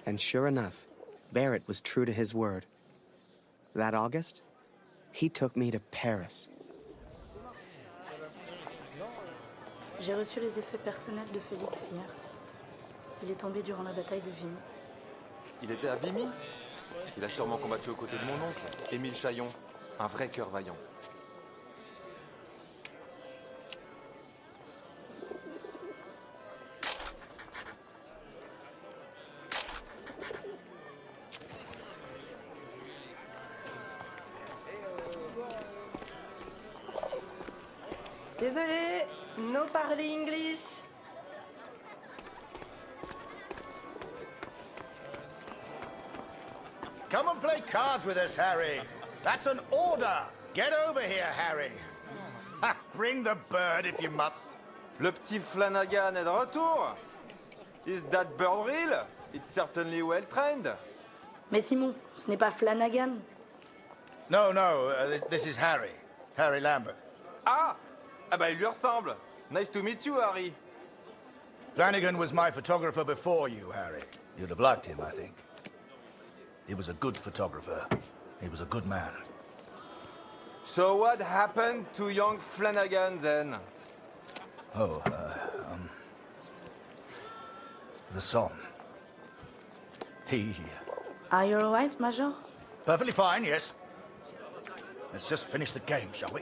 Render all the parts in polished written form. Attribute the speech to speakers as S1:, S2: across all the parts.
S1: And sure enough, Barrett was true to his word. That August, he took me to Paris.
S2: J'ai reçu les effets personnels de Félix hier. Il est tombé durant la bataille de Vimy.
S3: Il était à Vimy? Il a sûrement combattu aux côtés de mon oncle, Émile Chaillon. Un vrai cœur vaillant.
S4: Désolé, no parler English.
S5: Come and play cards with us, Harry. That's an order. Get over here, Harry. Ha, bring the bird if you must.
S3: Le petit Flanagan est de retour. Is that bird real? It's certainly well trained.
S2: Mais Simon, ce n'est pas Flanagan.
S5: No, this is Harry. Harry Lambert.
S3: Ah! Ah bah il lui ressemble. Nice to meet you, Harry.
S5: Flanagan was my photographer before you, Harry. You'd have liked him, I think. He was a good photographer. He was a good man.
S3: So what happened to young Flanagan then?
S5: Oh, the Somme. He...
S2: Are you alright, Major?
S5: Perfectly fine, yes. Let's just finish the game, shall we?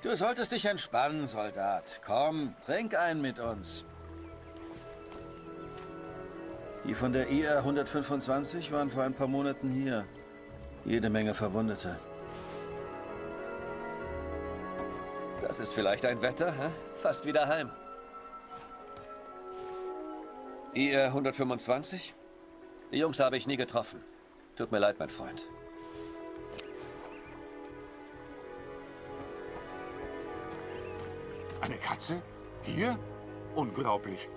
S6: Du solltest dich entspannen, Soldat. Komm, trink einen mit uns. Die von der IR 125 waren vor ein paar Monaten hier. Jede Menge Verwundete.
S7: Das ist vielleicht ein Wetter, hä? Fast wieder heim. IR 125? Die Jungs habe ich nie getroffen. Tut mir leid, mein Freund.
S8: Eine Katze? Hier? Unglaublich.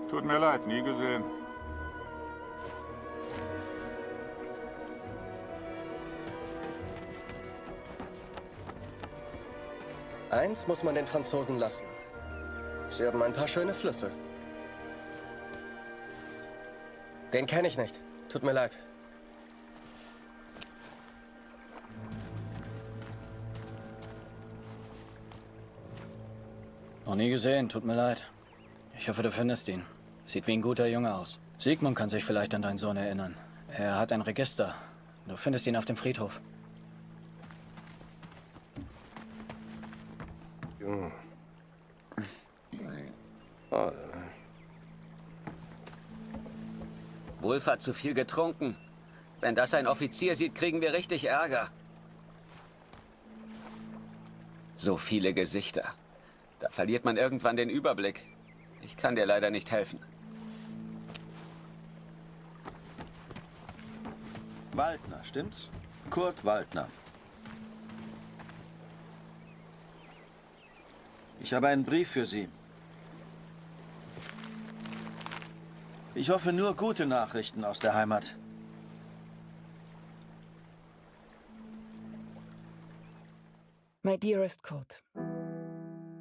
S8: Tut mir leid, nie gesehen.
S7: Eins muss man den Franzosen lassen. Sie haben ein paar schöne Flüsse. Den kenne ich nicht. Tut mir leid.
S9: Noch nie gesehen, tut mir leid. Ich hoffe, du findest ihn. Sieht wie ein guter Junge aus. Sigmund kann sich vielleicht an deinen Sohn erinnern. Er hat ein Register. Du findest ihn auf dem Friedhof.
S7: Wolf hat zu viel getrunken. Wenn das ein Offizier sieht, kriegen wir richtig Ärger. So viele Gesichter. Da verliert man irgendwann den Überblick. Ich kann dir leider nicht helfen.
S6: Waldner, stimmt's? Kurt Waldner. Ich habe einen Brief für Sie. Ich hoffe nur gute Nachrichten aus der Heimat.
S10: My dearest Kurt,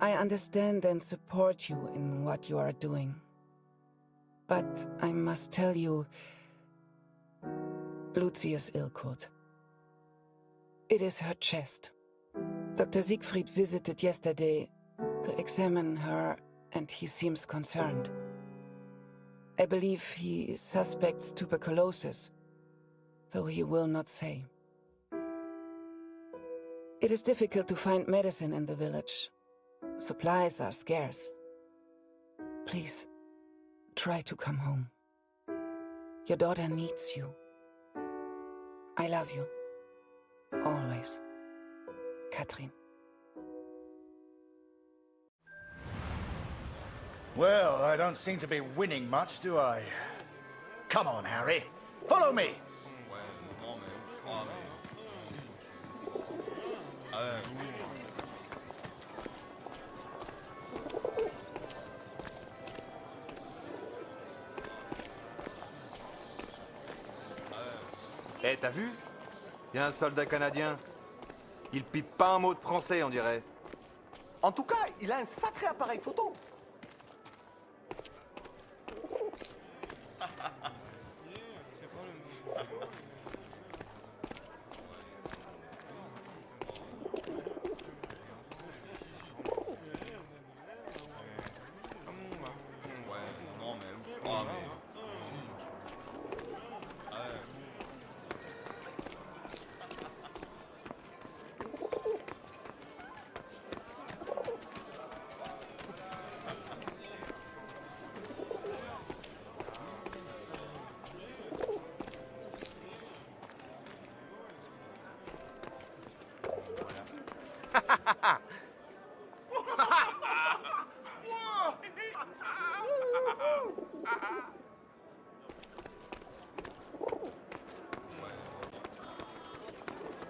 S10: I understand and support you in what you are doing. But I must tell you, Lucy is ill, Kurt. It is her chest. Dr. Siegfried visited yesterday to examine her, and he seems concerned. I believe he suspects tuberculosis, though he will not say. It is difficult to find medicine in the village. Supplies are scarce. Please, try to come home. Your daughter needs you. I love you. Always. Katrin.
S5: Well, I don't seem to be winning much, do I? Come on, Harry. Follow me.
S3: Eh, t'as vu? Il y a un soldat canadien. Il pipe pas un mot de français, on dirait.
S11: En tout cas, il a un sacré appareil photo.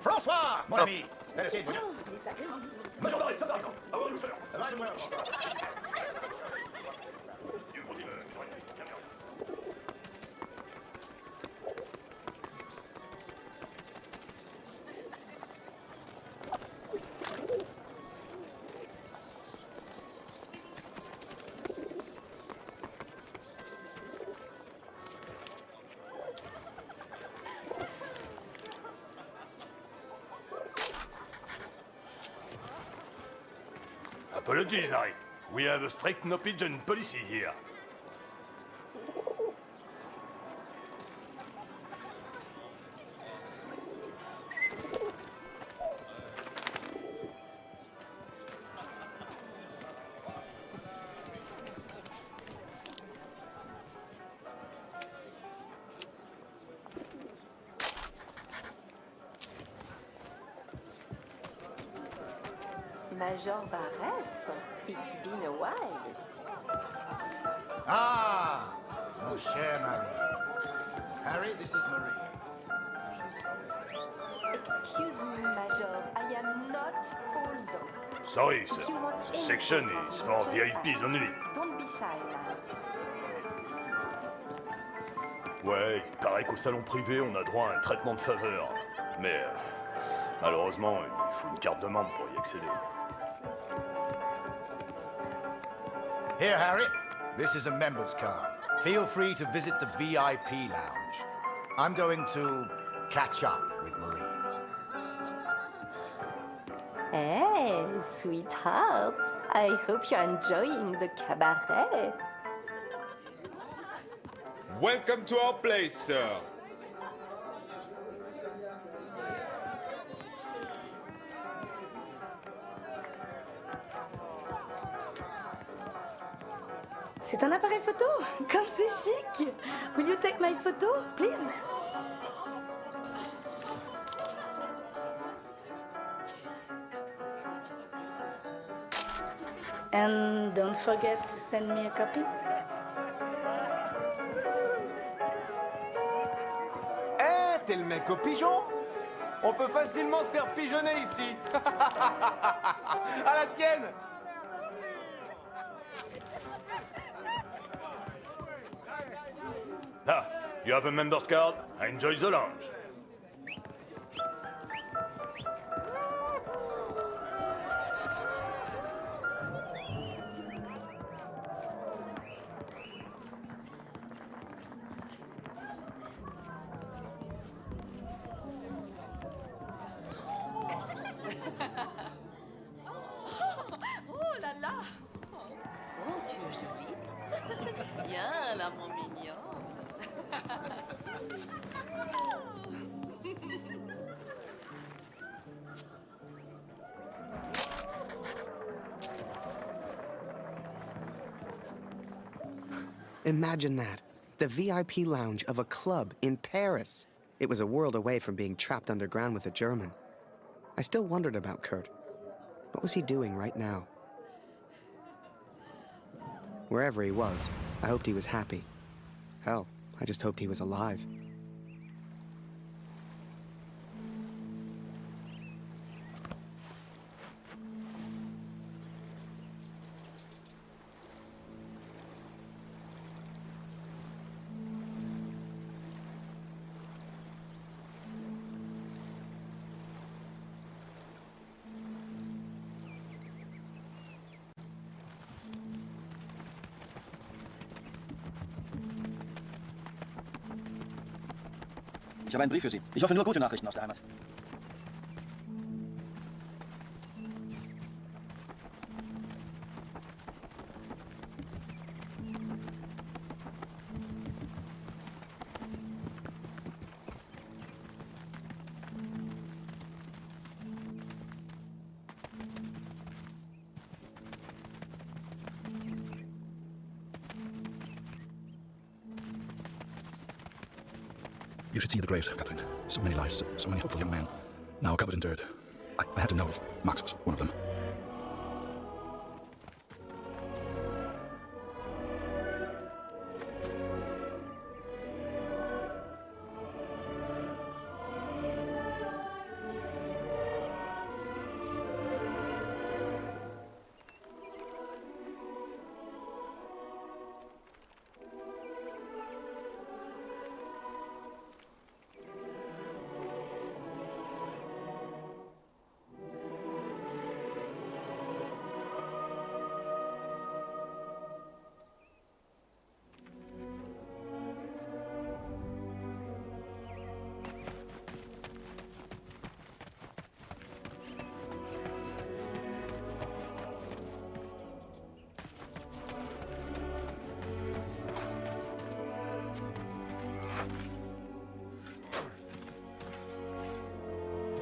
S5: François, mon ami. Merci.
S12: Apologies, Harry. We have a strict no pigeon policy here.
S4: Major Barrett, it's been a while.
S5: Ah, mon cher Marie. Harry, this is Marie.
S4: Excuse me, Major, I am not old.
S12: Sorry, sir. This section is for VIPs only.
S4: Don't be shy, man.
S12: Ouais, il paraît qu'au salon privé, on a droit à un traitement de faveur. Mais malheureusement, il faut une carte de membre pour y accéder.
S5: Here, Harry. This is a member's card. Feel free to visit the VIP lounge. I'm going to catch up with Marie.
S4: Hey, sweetheart. I hope you're enjoying the cabaret.
S3: Welcome to our place, sir.
S2: C'est un appareil photo. Comme c'est chic. Will you take my photo, please? And don't forget to send me a copy.
S3: Eh, t'es le mec au pigeon? On peut facilement se faire pigeonner ici. À la tienne.
S12: Ah, you have a member's card? Enjoy the lounge.
S13: Oh là là! Oh, tu es jolie! Viens là, mon mignon!
S1: Imagine that. The VIP lounge of a club in Paris. It was a world away from being trapped underground with a German. I still wondered about Kurt. What was he doing right now? Wherever he was, I hoped he was happy. Hell, I just hoped he was alive.
S6: Ich habe einen Brief für Sie. Ich hoffe nur gute Nachrichten aus der Heimat.
S14: You should see the graves, Catherine. So many lives, so many hopeful young men, now covered in dirt. I had to know if Max was one of them.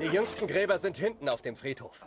S15: Die jüngsten Gräber sind hinten auf dem Friedhof.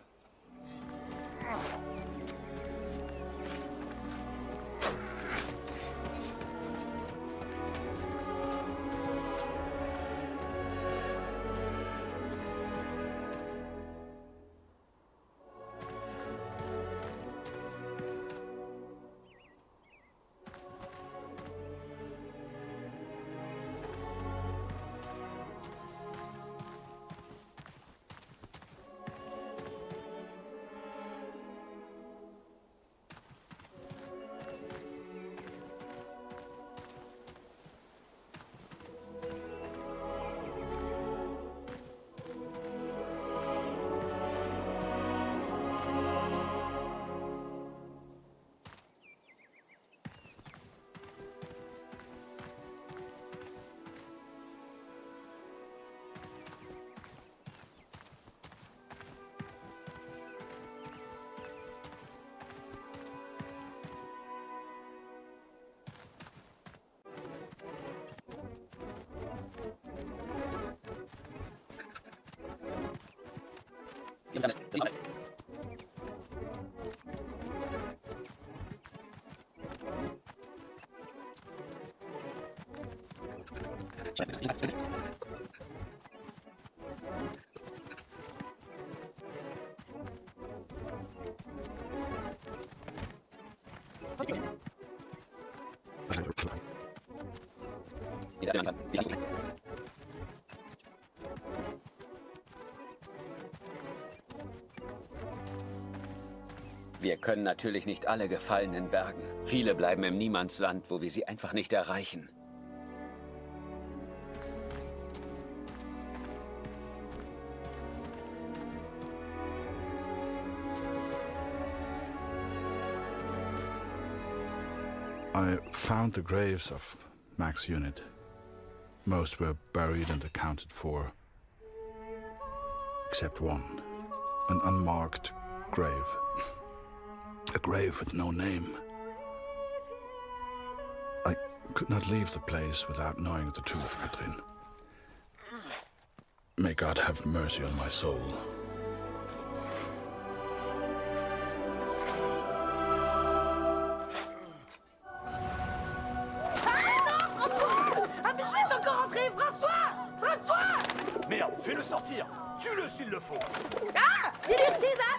S7: Wir können natürlich nicht alle Gefallenen bergen. Viele bleiben im Niemandsland, wo wir sie einfach nicht erreichen.
S14: I found the graves of Mac's unit. Most were buried and accounted for, except one, an unmarked grave. A grave with no name. I could not leave the place without knowing the truth, Catherine. May God have mercy on my soul.
S12: Merde, fais-le sortir. Tue-le s'il le faut.
S2: Ah! Did you see that?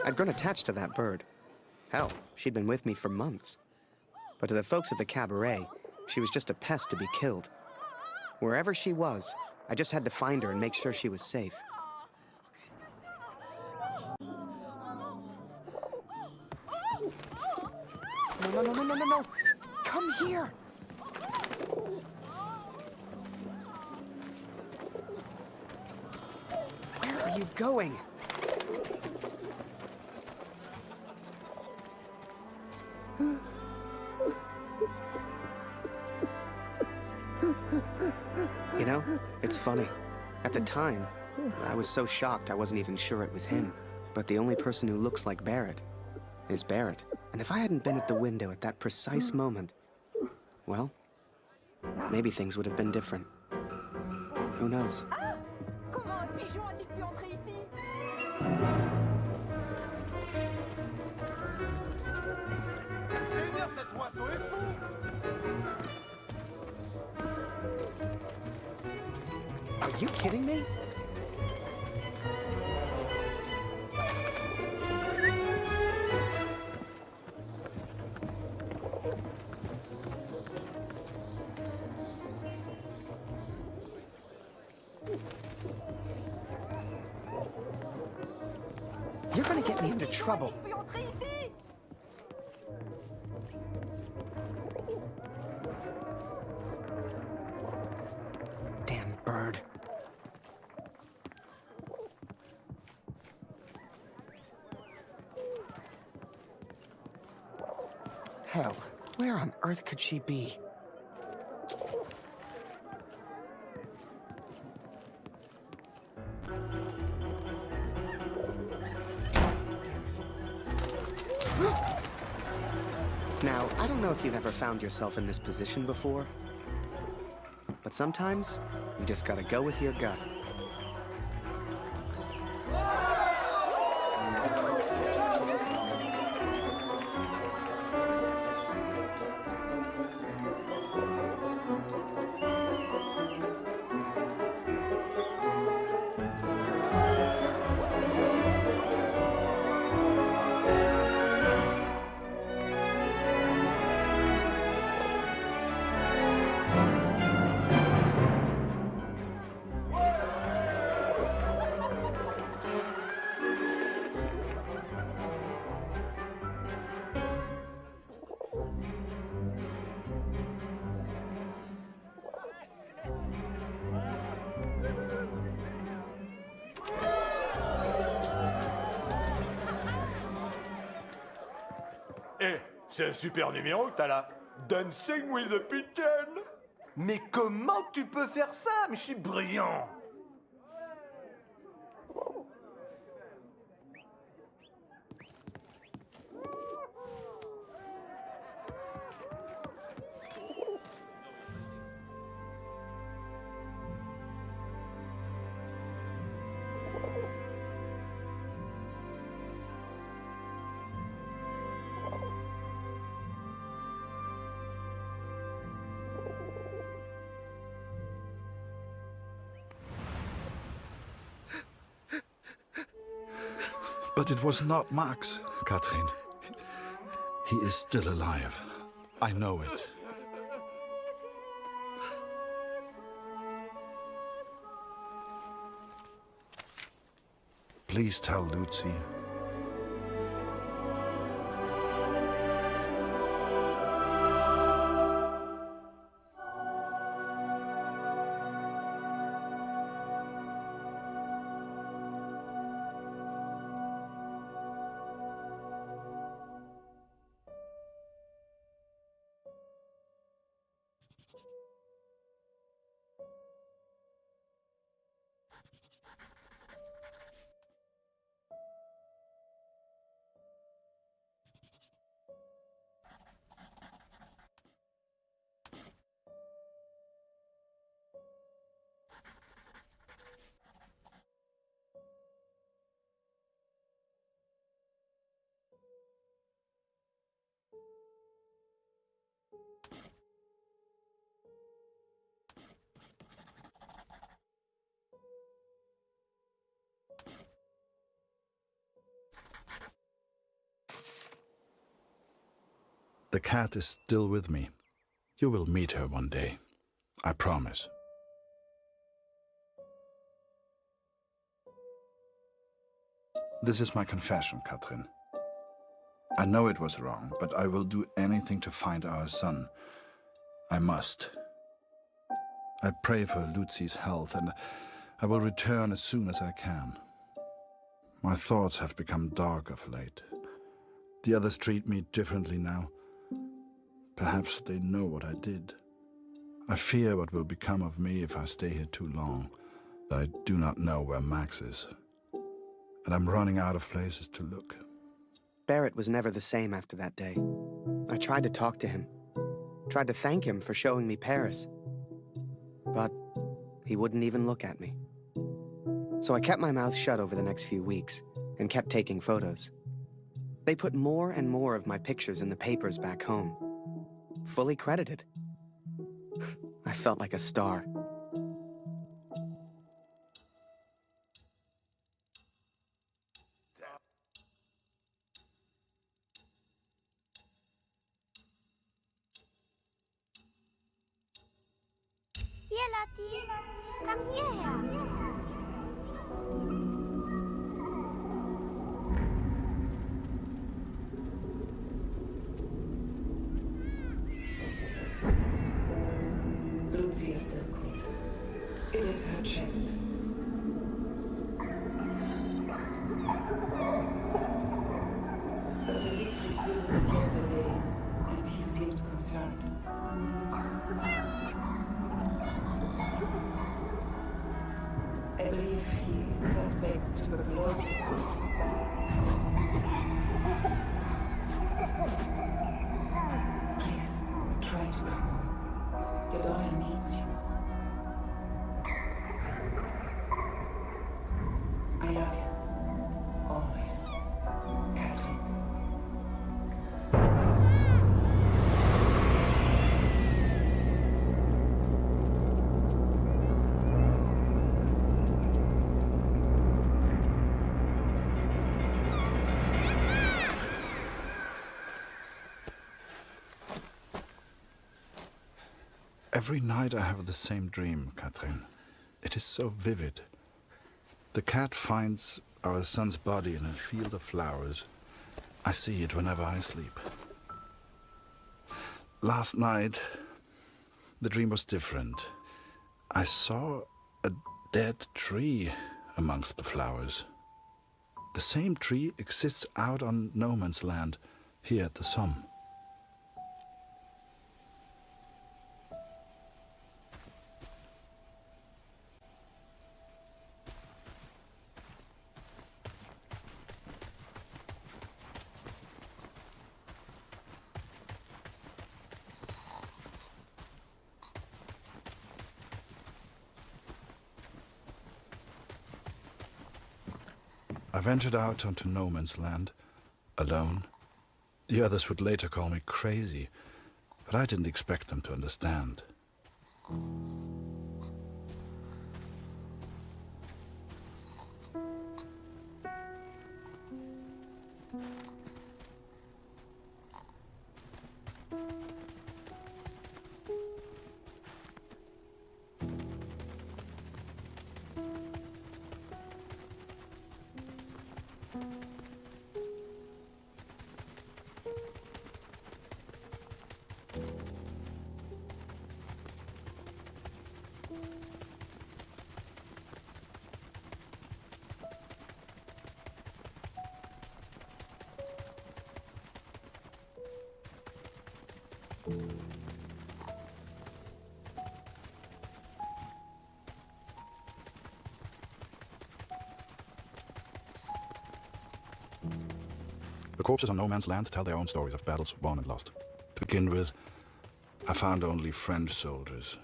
S1: I'd grown attached to that bird. Hell, she'd been with me for months. But to the folks at the cabaret, she was just a pest to be killed. Wherever she was, I just had to find her and make sure she was safe. No. Come here. Where are you going? It's funny. At the time, I was so shocked I wasn't even sure it was him. But the only person who looks like Barrett is Barrett. And if I hadn't been at the window at that precise moment, well, maybe things would have been different. Who knows?
S4: Ah! Comment un pigeon a-t-il pu entrer ici?
S3: Seigneur, cet oiseau est fou!
S1: Are you kidding me? You're gonna get me into trouble. Damn bird. Hell, where on earth could she be? Now, I don't know if you've ever found yourself in this position before, but sometimes you just gotta go with your gut.
S12: C'est un super numéro que t'as là. Dancing with a Pigeon.
S3: Mais comment tu peux faire ça? Mais je suis brillant.
S14: But it was not Max, Katrin. He is still alive. I know it. Please tell Lucy. The cat is still with me. You will meet her one day. I promise. This is my confession, Katrin. I know it was wrong, but I will do anything to find our son. I must. I pray for Lucy's health, and I will return as soon as I can. My thoughts have become dark of late. The others treat me differently now. Perhaps they know what I did. I fear what will become of me if I stay here too long. I do not know where Max is. And I'm running out of places to look.
S1: Barrett was never the same after that day. I tried to talk to him. Tried to thank him for showing me Paris. But he wouldn't even look at me. So I kept my mouth shut over the next few weeks and kept taking photos. They put more and more of my pictures in the papers back home. Fully credited. I felt like a star.
S16: Hier, Lottie. Komm hierher.
S10: Lucy is still cold. It is her chest. Dr. Siegfried visited yesterday, and he seems concerned. I believe he suspects tuberculosis. Please, try to come home. Your daughter needs you. I love you. Always. Catherine.
S14: Every night I have the same dream, Catherine. It is so vivid. The cat finds our son's body in a field of flowers. I see it whenever I sleep. Last night, the dream was different. I saw a dead tree amongst the flowers. The same tree exists out on no man's land, here at the Somme. I ventured out onto no man's land, alone. The others would later call me crazy, but I didn't expect them to understand. The corpses on no man's land tell their own stories of battles won and lost. To begin with, I found only French soldiers.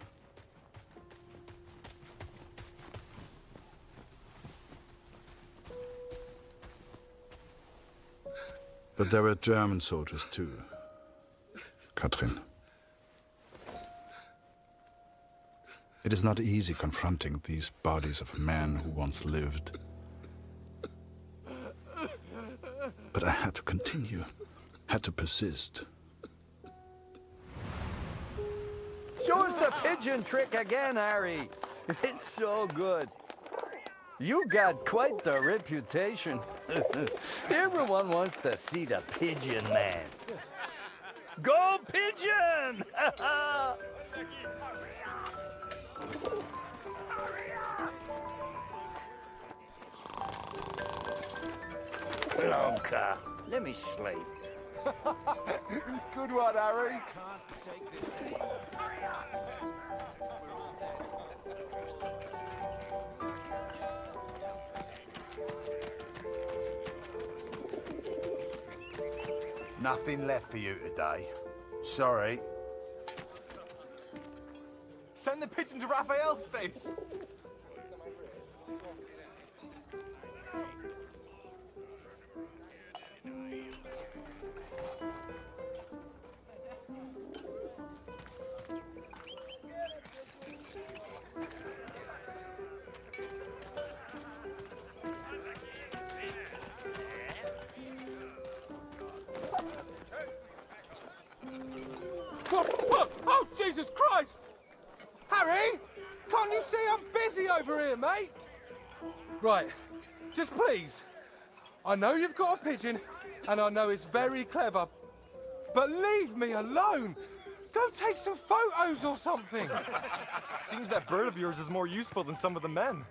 S14: But there were German soldiers too, Katrin. It is not easy confronting these bodies of men who once lived. But I had to continue, had to persist.
S3: Show us the pigeon trick again, Harry. It's so good. You got quite the reputation. Everyone wants to see the pigeon man. Go pigeon! Blanca, let me sleep.
S11: Good one, Harry.
S5: Nothing left for you today. Sorry.
S11: Send the pigeon to Raphael's face.
S17: Oh, Jesus Christ! Harry! Can't you see I'm busy over here, mate? Right, just please. I know you've got a pigeon, and I know it's very clever, but leave me alone! Go take some photos or something!
S11: Seems that bird of yours is more useful than some of the men.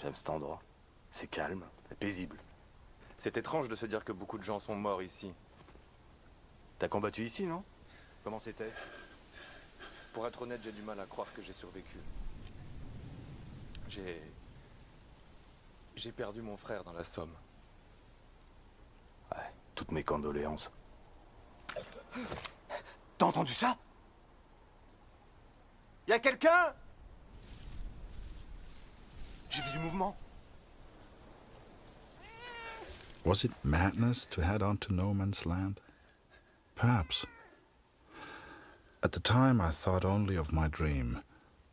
S12: J'aime cet endroit. C'est calme et paisible. C'est étrange de se dire que beaucoup de gens sont morts ici. T'as combattu ici, non? Comment c'était? Pour être honnête, j'ai du mal à croire que j'ai survécu. J'ai perdu mon frère dans la Somme. Ouais, toutes mes condoléances.
S11: T'as entendu ça? Y a quelqu'un? J'ai vu du mouvement.
S14: Was it madness to head on to no man's land? Perhaps. At the time, I thought only of my dream,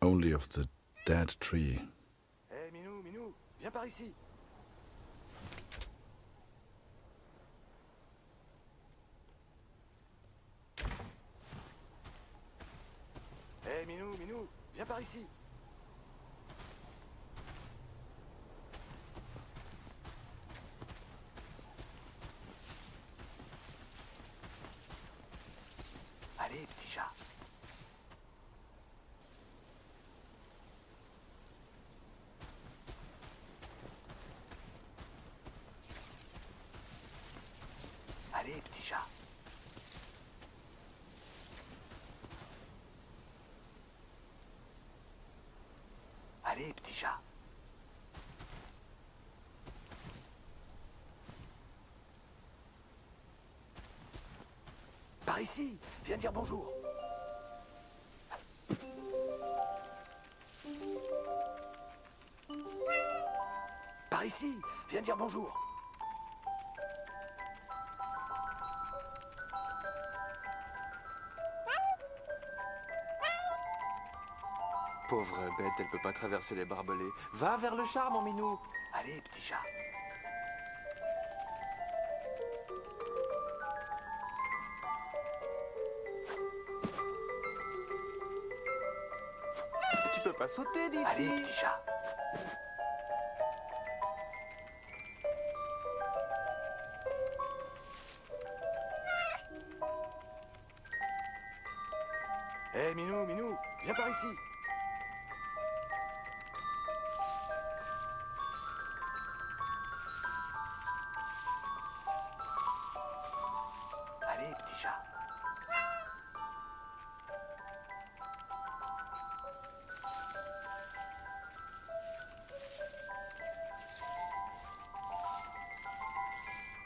S14: only of the dead tree.
S12: Hé, Minou, Minou, viens par ici. Hé, Minou, Minou, viens par ici. Allez, petit chat. Allez, petit chat. Allez, petit chat. Par ici, viens dire bonjour. Par ici, viens dire bonjour. Pauvre bête, elle peut pas traverser les barbelés. Va vers le char, mon minou. Allez, petit chat. Tu peux pas sauter d'ici. Allez, petit chat. Hé, Minou, Minou, viens par ici. Allez, petit chat.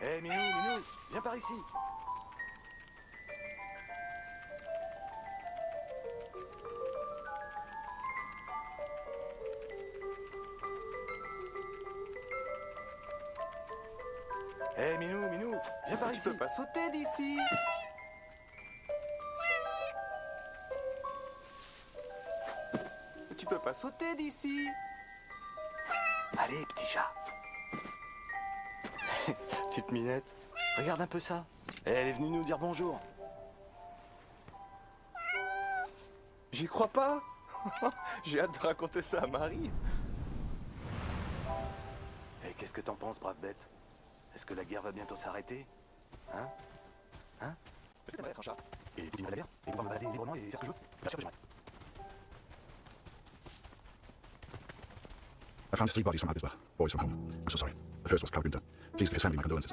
S12: Hé, Minou, Minou, viens par ici. Hé, Minou, Minou, viens par ici. Tu peux pas sauter d'ici. Tu peux pas sauter d'ici. Allez, petit chat. Petite minette, regarde un peu ça. Elle est venue nous dire bonjour. J'y crois pas. J'ai hâte de raconter ça à Marie. Et qu'est-ce que t'en penses, brave bête? Est-ce que la guerre va bientôt s'arrêter? Hein? Hein? Est-ce que t'aimerais être un chat? Et continuer la guerre? Et pouvoir me balader librement et faire ce que je veux? Bien sûr que j'aimerais.
S14: I found 3 bodies from Abisba, boys from home. I'm so sorry. The first was Carl Günther. Please give his family my condolences.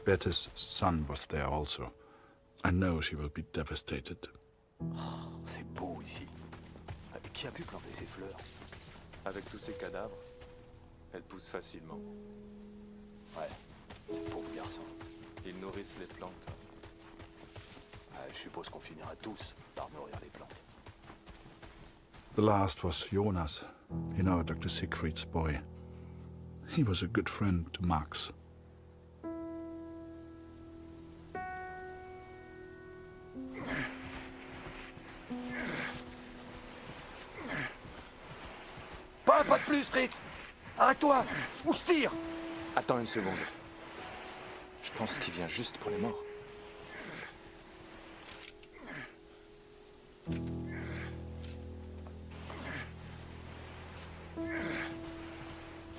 S14: Bette's son was there also. I know she will be devastated.
S12: Oh, c'est beau ici. Qui a pu planter ces fleurs? Avec tous ces cadavres, elles poussent facilement. Ouais, pauvre garçon. Ils nourrissent les plantes. Je suppose qu'on finira tous par nourrir les plantes.
S14: The last was Jonas, Dr. Siegfried's boy. He was a good friend to Max.
S3: Pas de plus, Fritz! Arrête-toi! Ou je tire!
S12: Attends une seconde. Je pense qu'il vient juste pour les morts.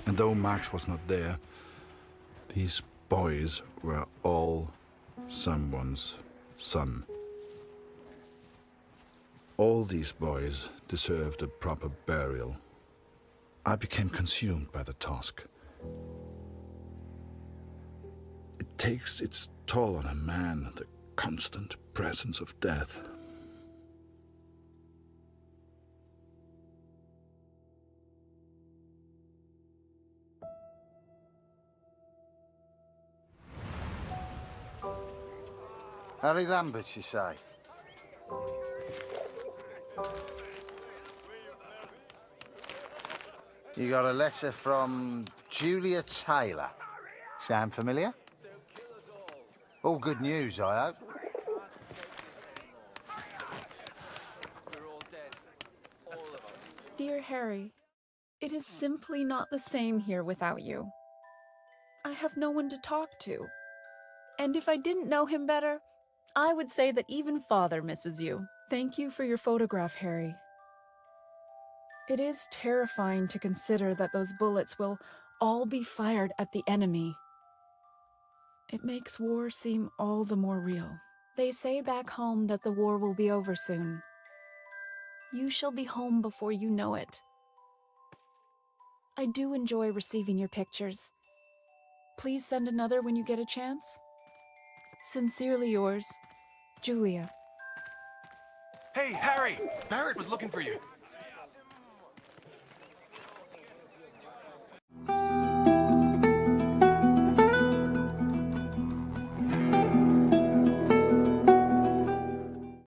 S14: And though Max was not there, these boys were all someone's son. All these boys deserved a proper burial. I became consumed by the task. It takes its toll on a man, the constant presence of death.
S5: Harry Lambert, you say? You got a letter from Julia Taylor. Sound familiar? All good news, I hope.
S18: Dear Harry, it is simply not the same here without you. I have no one to talk to. And if I didn't know him better, I would say that even Father misses you. Thank you for your photograph, Harry. It is terrifying to consider that those bullets will all be fired at the enemy. It makes war seem all the more real. They say back home that the war will be over soon. You shall be home before you know it. I do enjoy receiving your pictures. Please send another when you get a chance. Sincerely yours, Julia.
S11: Hey, Harry! Barrett was looking for you.